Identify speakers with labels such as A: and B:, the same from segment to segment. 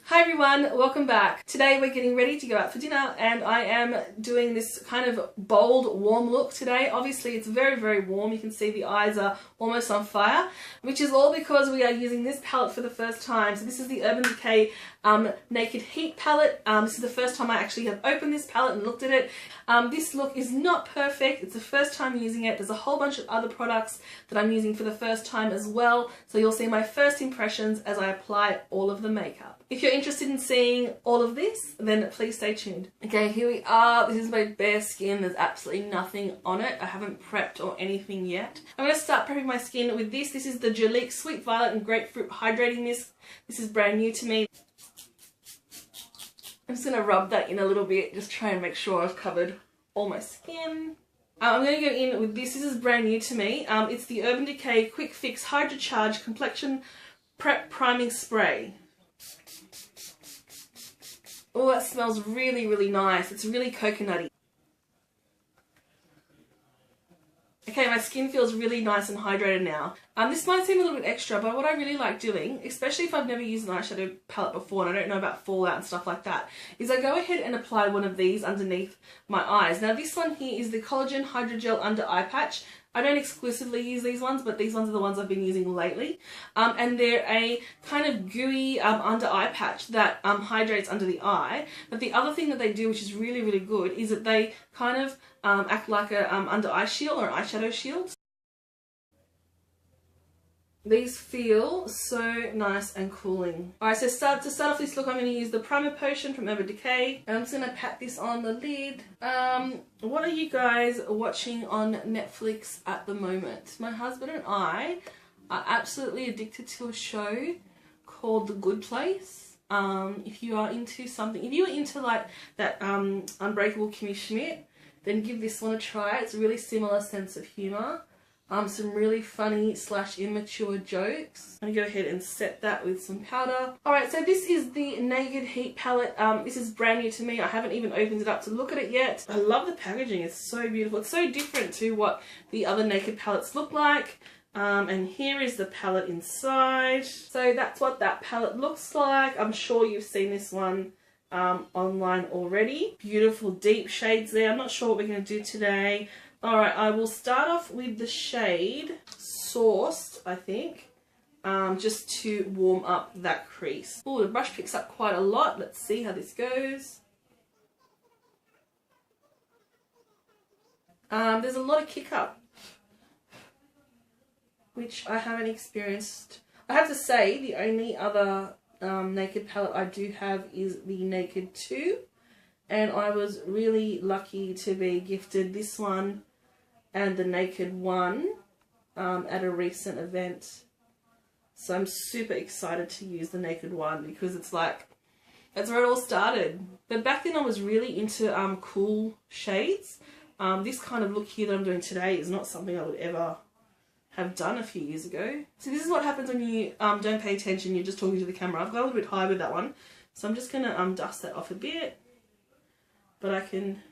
A: Hi everyone, welcome back. Today we're getting ready to go out for dinner and I am doing this kind of bold, warm look today. Obviously it's very, very warm. You can see the eyes are almost on fire, which is all because we are using this palette for the first time. So this is the Urban Decay Naked Heat palette. This is the first time I actually have opened this palette and looked at it. This look is not perfect. It's the first time using it. There's a whole bunch of other products that I'm using for the first time as well. So you'll see my first impressions as I apply all of the makeup. If you're interested in seeing all of this, then please stay tuned. Okay, here we are. This is my bare skin. There's absolutely nothing on it. I haven't prepped or anything yet. I'm going to start prepping my skin with this. This is the Jolique Sweet Violet and Grapefruit Hydrating Mist. This is brand new to me. I'm just going to rub that in a little bit, just try and make sure I've covered all my skin. I'm going to go in with this. This is brand new to me. It's the Urban Decay Quick Fix Hydra Charge Complexion Prep Priming Spray. Oh, that smells really, really nice. It's really coconutty. Okay, my skin feels really nice and hydrated now. This might seem a little bit extra, but what I really like doing, especially if I've never used an eyeshadow palette before and I don't know about fallout and stuff like that, is I go ahead and apply one of these underneath my eyes. Now this one here is the Collagen Hydrogel Under Eye Patch. I don't exclusively use these ones, but these ones are the ones I've been using lately. And they're a kind of gooey under eye patch that hydrates under the eye. But the other thing that they do, which is really, really good, is that they kind of act like a under eye shield or an eyeshadow shield. These feel so nice and cooling. Alright, so to start off this look, I'm going to use the Primer Potion from Urban Decay. I'm just going to pat this on the lid. What are you guys watching on Netflix at the moment? My husband and I are absolutely addicted to a show called The Good Place. If you are into something, if you are into like that Unbreakable Kimmy Schmidt, then give this one a try. It's a really similar sense of humour. Some really funny / immature jokes. I'm going to go ahead and set that with some powder. Alright, so this is the Naked Heat palette. This is brand new to me. I haven't even opened it up to look at it yet. I love the packaging. It's so beautiful. It's so different to what the other Naked palettes look like. And here is the palette inside. So that's what that palette looks like. I'm sure you've seen this one online already. Beautiful deep shades there. I'm not sure what we're going to do today. Alright, I will start off with the shade Sourced, I think, just to warm up that crease. Oh, the brush picks up quite a lot. Let's see how this goes. There's a lot of kick up, which I haven't experienced. I have to say, the only other Naked palette I do have is the Naked 2. And I was really lucky to be gifted this one and the Naked 1 at a recent event. So I'm super excited to use the Naked 1 because it's like, that's where it all started. But back then I was really into cool shades. This kind of look here that I'm doing today is not something I would ever have done a few years ago. So this is what happens when you don't pay attention, you're just talking to the camera. I've got a little bit high with that one. So I'm just going to dust that off a bit. But I can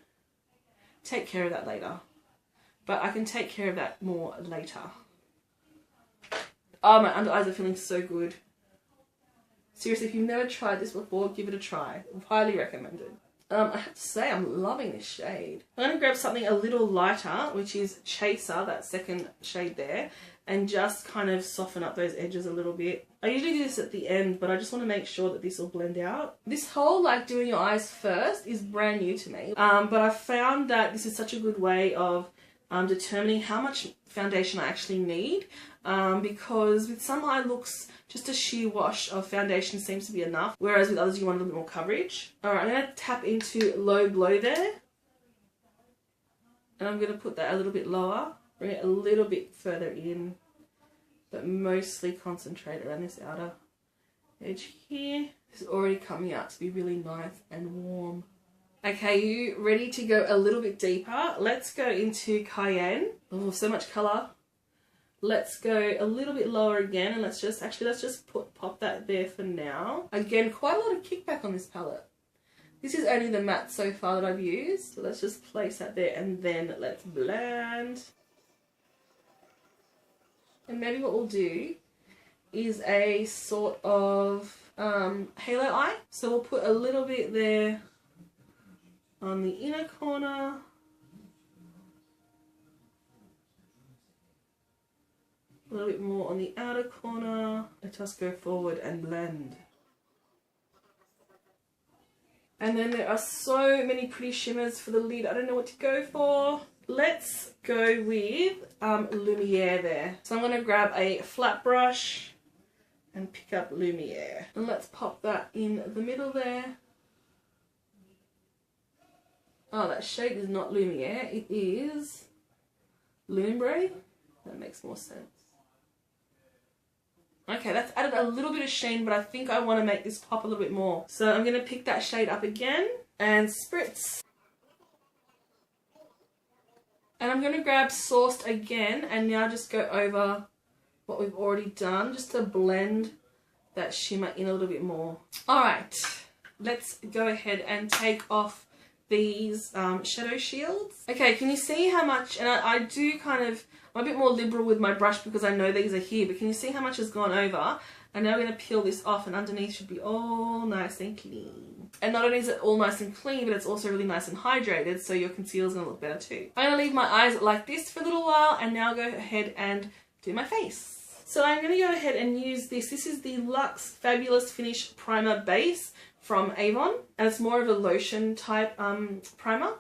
A: take care of that later. But I can take care of that more later. Oh, my under eyes are feeling so good. Seriously, if you've never tried this before, give it a try. Highly recommended. I have to say, I'm loving this shade. I'm going to grab something a little lighter, which is Chaser, that second shade there, and just kind of soften up those edges a little bit. I usually do this at the end, but I just want to make sure that this will blend out. This whole like doing your eyes first is brand new to me, but I found that this is such a good way of determining how much foundation I actually need, because with some eye looks, just a sheer wash of foundation seems to be enough, whereas with others you want a little bit more coverage. Alright, I'm going to tap into Low Glow there, and I'm going to put that a little bit lower, bring it a little bit further in, but mostly concentrate around this outer edge here. This is already coming out to be really nice and warm. Okay, you ready to go a little bit deeper? Let's go into Cayenne. Oh, so much colour. Let's go a little bit lower again, and let's just pop that there for now. Again, quite a lot of kickback on this palette. This is only the matte so far that I've used, so let's just place that there and then let's blend. And maybe what we'll do is a sort of halo eye. So we'll put a little bit there on the inner corner. A little bit more on the outer corner. Let us go forward and blend. And then there are so many pretty shimmers for the lid. I don't know what to go for. Let's go with Lumiere there. So I'm going to grab a flat brush and pick up Lumiere. And let's pop that in the middle there. Oh, that shade is not Lumiere. It is Lumbre. That makes more sense. Okay, that's added a little bit of sheen, but I think I want to make this pop a little bit more. So I'm going to pick that shade up again and spritz. And I'm going to grab Sourced again and now just go over what we've already done just to blend that shimmer in a little bit more. Alright, let's go ahead and take off these shadow shields. Okay, can you see how much, and I do kind of, I'm a bit more liberal with my brush because I know these are here, but can you see how much has gone over? And now we're going to peel this off and underneath should be all nice and clean. And not only is it all nice and clean, but it's also really nice and hydrated, so your concealer's going to look better too. I'm going to leave my eyes like this for a little while and now go ahead and do my face. So I'm going to go ahead and use this. This is the Luxe Fabulous Finish Primer Base from Avon, and it's more of a lotion type primer.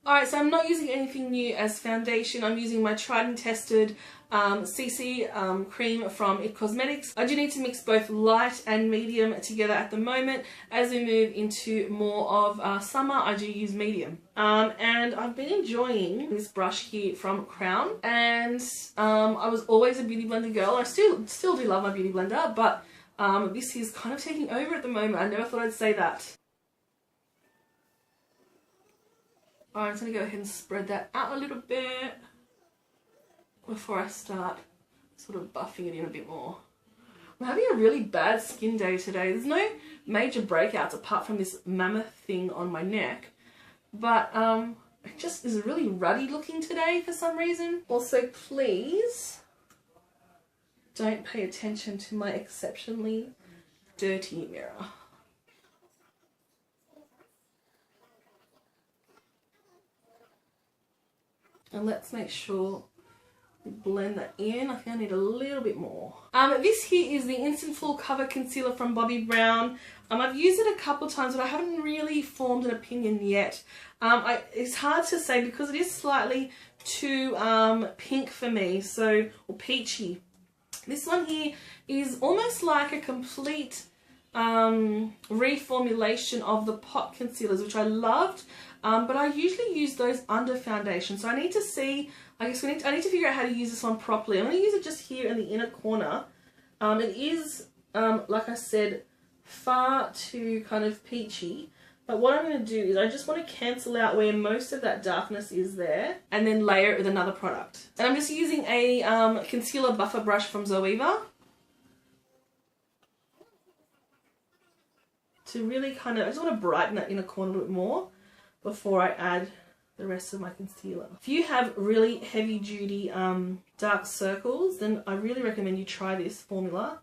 A: Alright, so I'm not using anything new as foundation. I'm using my tried and tested CC cream from IT Cosmetics. I do need to mix both light and medium together at the moment. As we move into more of summer, I do use medium. And I've been enjoying this brush here from Crown. And I was always a beauty blender girl. I still do love my beauty blender, but this is kind of taking over at the moment. I never thought I'd say that. Alright, I'm just going to go ahead and spread that out a little bit before I start sort of buffing it in a bit more. I'm having a really bad skin day today. There's no major breakouts apart from this mammoth thing on my neck. But it just is really ruddy looking today for some reason. Also, please don't pay attention to my exceptionally dirty mirror. And let's make sure we blend that in. I think I need a little bit more. This here is the Instant Full Cover Concealer from Bobbi Brown. I've used it a couple of times, but I haven't really formed an opinion yet. It's hard to say because it is slightly too pink for me, or peachy. This one here is almost like a complete reformulation of the pot concealers, which I loved. But I usually use those under foundation, so I need to see, I need to figure out how to use this one properly. I'm going to use it just here in the inner corner. It is, like I said, far too kind of peachy, but what I'm going to do is I just want to cancel out where most of that darkness is there, and then layer it with another product. And I'm just using a concealer buffer brush from Zoeva to really kind of, I just want to brighten that inner corner a little bit more before I add the rest of my concealer. If you have really heavy duty dark circles, then I really recommend you try this formula,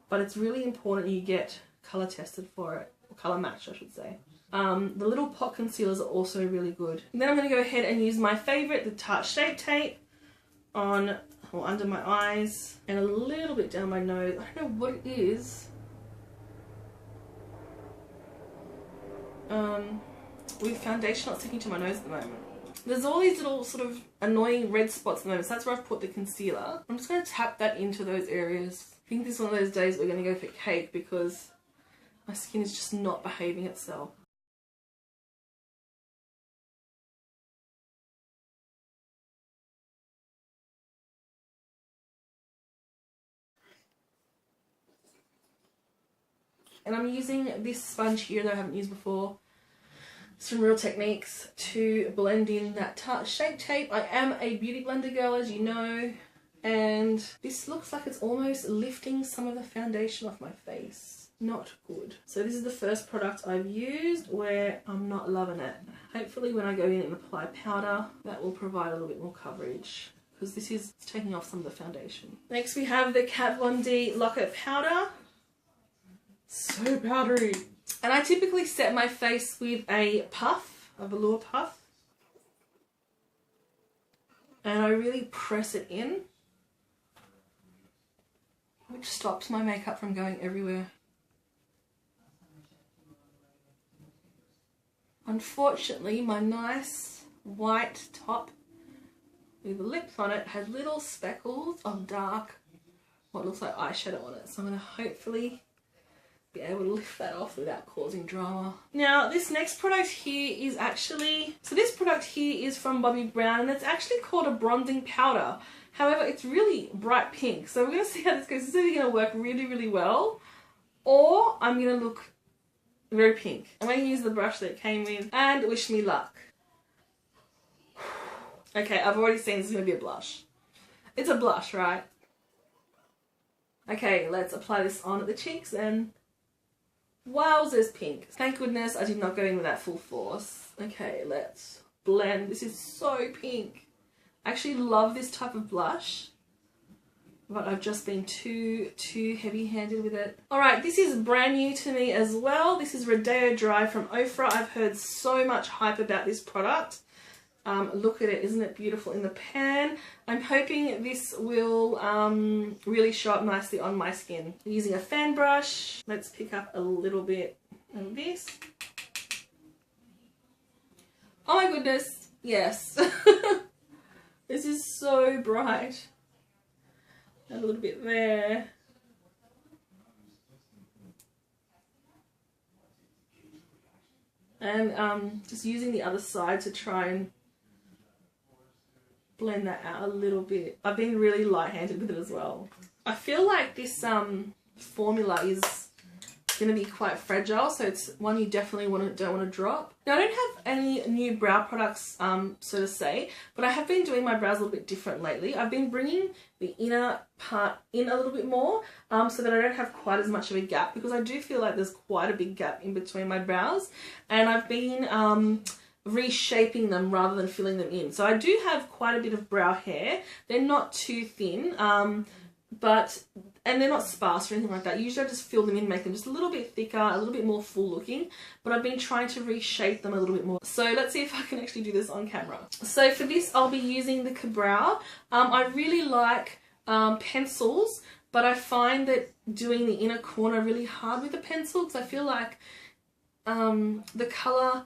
A: but it's really important you get colour tested for it, or colour matched I should say. The little pot concealers are also really good. And then I'm going to go ahead and use my favourite, the Tarte Shape Tape, on or under my eyes and a little bit down my nose. I don't know what it is. With foundation not sticking to my nose at the moment. There's all these little sort of annoying red spots at the moment, so that's where I've put the concealer. I'm just going to tap that into those areas. I think this is one of those days we're going to go for cake because my skin is just not behaving itself. And I'm using this sponge here that I haven't used before. It's from Real Techniques to blend in that Tarte Shape Tape. I am a beauty blender girl, as you know, and this looks like it's almost lifting some of the foundation off my face. Not good. So this is the first product I've used where I'm not loving it. Hopefully when I go in and apply powder, that will provide a little bit more coverage, because this is taking off some of the foundation. Next we have the Kat Von D Lock-It Powder. So powdery. And I typically set my face with a puff, a velour puff. And I really press it in, which stops my makeup from going everywhere. Unfortunately, my nice white top with the lips on it has little speckles of dark, what looks like eyeshadow on it. So I'm going to hopefully be able to lift that off without causing drama. Now, this next product here is actually, so this product here is from Bobbi Brown, and it's actually called a bronzing powder. However, it's really bright pink. So we're going to see how this goes. This is either going to work really, really well, or I'm going to look very pink. I'm going to use the brush that it came with, and wish me luck. Okay, I've already seen this is going to be a blush. It's a blush, right? Okay, let's apply this on at the cheeks and wowzers, pink. Thank goodness I did not go in with that full force. Okay, let's blend. This is so pink. I actually love this type of blush, but I've just been too heavy-handed with it. Alright, this is brand new to me as well. This is Rodeo Dry from OFRA. I've heard so much hype about this product. Look at it, isn't it beautiful in the pan? I'm hoping this will really show up nicely on my skin. Using a fan brush, let's pick up a little bit of this. Oh my goodness, yes. This is so bright. A little bit there. And just using the other side to try and blend that out a little bit. I've been really light-handed with it as well. I feel like this formula is going to be quite fragile, so it's one you definitely don't want to drop. Now, I don't have any new brow products, so to say, but I have been doing my brows a little bit different lately. I've been bringing the inner part in a little bit more, so that I don't have quite as much of a gap, because I do feel like there's quite a big gap in between my brows, and I've been reshaping them rather than filling them in. So I do have quite a bit of brow hair. They're not too thin, and they're not sparse or anything like that. Usually I just fill them in, make them just a little bit thicker, a little bit more full looking, but I've been trying to reshape them a little bit more. So let's see if I can actually do this on camera. So for this, I'll be using the Ka-Brow. I really like pencils, but I find that doing the inner corner really hard with a pencil, because I feel like the colour,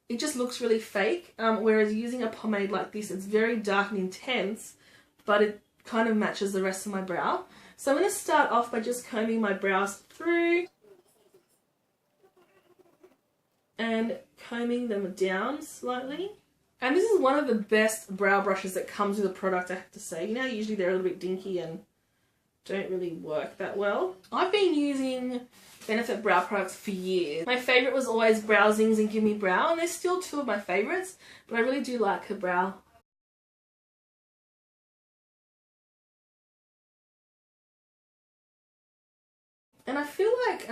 A: it just looks really fake, whereas using a pomade like this, it's very dark and intense, but it kind of matches the rest of my brow. So I'm going to start off by just combing my brows through and combing them down slightly. And this is one of the best brow brushes that comes with a product, I have to say. You know, usually they're a little bit dinky and don't really work that well. I've been using Benefit brow products for years. My favourite was always Brow Zings and Give Me Brow, and they're still two of my favourites, but I really do like Ka-Brow. And I feel like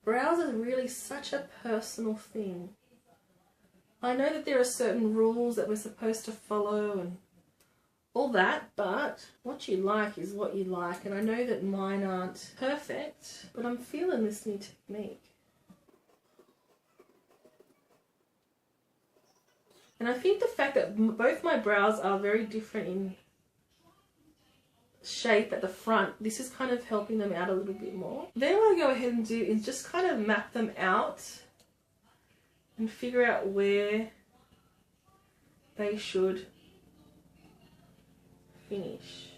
A: brows are really such a personal thing. I know that there are certain rules that we're supposed to follow and all that, but what you like is what you like, and I know that mine aren't perfect, but I'm feeling this new technique. And I think the fact that both my brows are very different in shape at the front, this is kind of helping them out a little bit more. Then what I go ahead and do is just kind of map them out and figure out where they should finish.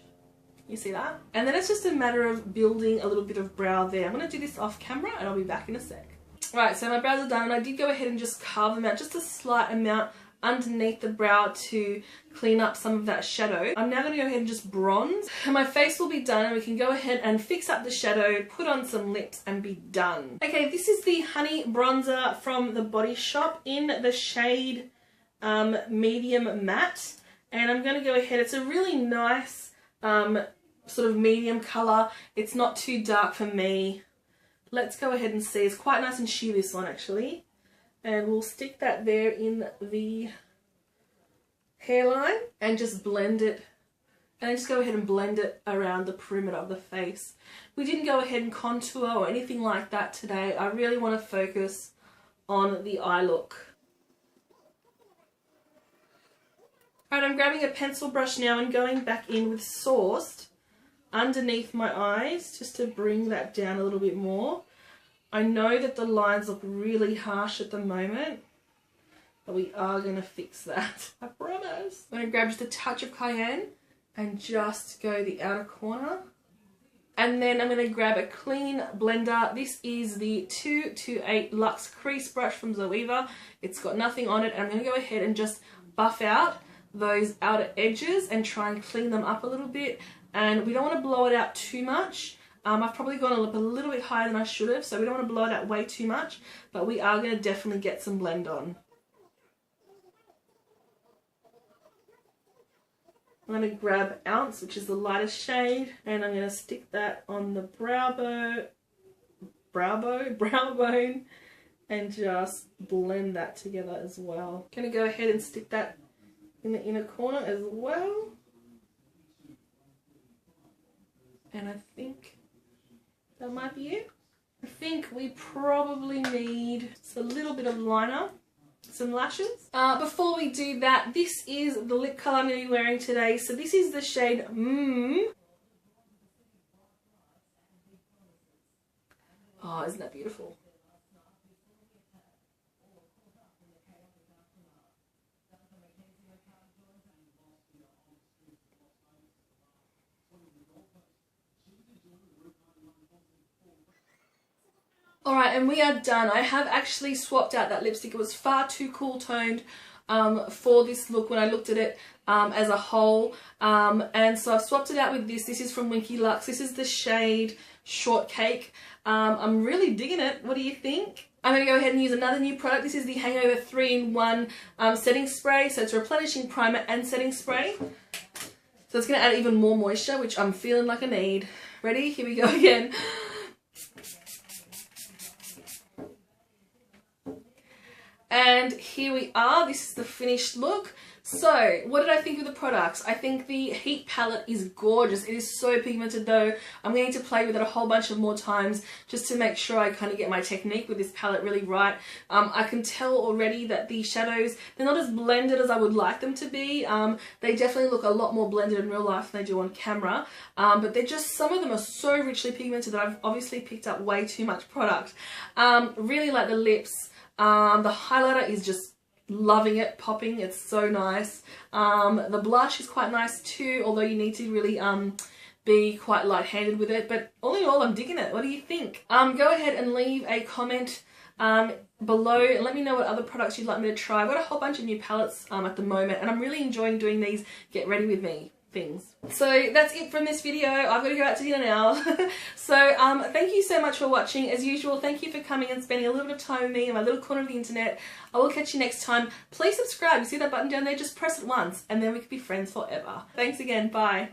A: You see that? And then it's just a matter of building a little bit of brow there. I'm going to do this off camera and I'll be back in a sec. Right, so my brows are done, and I did go ahead and just carve them out just a slight amount underneath the brow to clean up some of that shadow. I'm now going to go ahead and just bronze, and my face will be done, and we can go ahead and fix up the shadow, put on some lips and be done. Okay, this is the Honey Bronzer from the Body Shop in the shade Medium Matte, and I'm going to go ahead, it's a really nice sort of medium colour. It's not too dark for me. Let's go ahead and see. It's quite nice and sheer, this one actually. And we'll stick that there in the hairline and just blend it And then just go ahead and blend it around the perimeter of the face. We didn't go ahead and contour or anything like that today. I really want to focus on the eye look. Alright, I'm grabbing a pencil brush now and going back in with Sourced underneath my eyes just to bring that down a little bit more. I know that the lines look really harsh at the moment, but we are going to fix that. I promise. I'm going to grab just a touch of cayenne and just go the outer corner. And then I'm going to grab a clean blender. This is the 228 Luxe Crease Brush from Zoeva. It's got nothing on it. And I'm going to go ahead and just buff out those outer edges and try and clean them up a little bit. And we don't want to blow it out too much. I've probably gone up a little bit higher than I should have, so we don't want to blow it out way too much, but we are going to definitely get some blend on. I'm going to grab Ounce, which is the lightest shade, and I'm going to stick that on the brow bone, and just blend that together as well. Going to go ahead and stick that in the inner corner as well. And I think that might be it. I think we probably need just a little bit of liner, some lashes. Before we do that, this is the lip colour I'm going to be wearing today. So this is the shade Oh, isn't that beautiful? Alright, and we are done. I have actually swapped out that lipstick. It was far too cool toned for this look when I looked at it as a whole. And so I've swapped it out with this. This is from Winky Lux. This is the shade Shortcake. I'm really digging it. What do you think? I'm going to go ahead and use another new product. This is the Hangover 3-in-1 setting spray. So it's a replenishing primer and setting spray. So it's going to add even more moisture, which I'm feeling like I need. Ready? Here we go again. And here we are. This is the finished look. So, what did I think of the products? I think the Heat palette is gorgeous. It is so pigmented though. I'm going to play with it a whole bunch of more times just to make sure I kind of get my technique with this palette really right. I can tell already that the shadows, they're not as blended as I would like them to be. They definitely look a lot more blended in real life than they do on camera. But they're just, some of them are so richly pigmented that I've obviously picked up way too much product. Really like the lips. The highlighter is just loving it, popping, it's so nice. The blush is quite nice too, although you need to really be quite light-handed with it, but all in all I'm digging it. What do you think? Go ahead and leave a comment below and let me know what other products you'd like me to try. I've got a whole bunch of new palettes at the moment and I'm really enjoying doing these get ready with me things. So that's it from this video. I've got to go out to dinner now. So thank you so much for watching. As usual, thank you for coming and spending a little bit of time with me in my little corner of the internet. I will catch you next time. Please subscribe. You see that button down there? Just press it once and then we could be friends forever. Thanks again. Bye.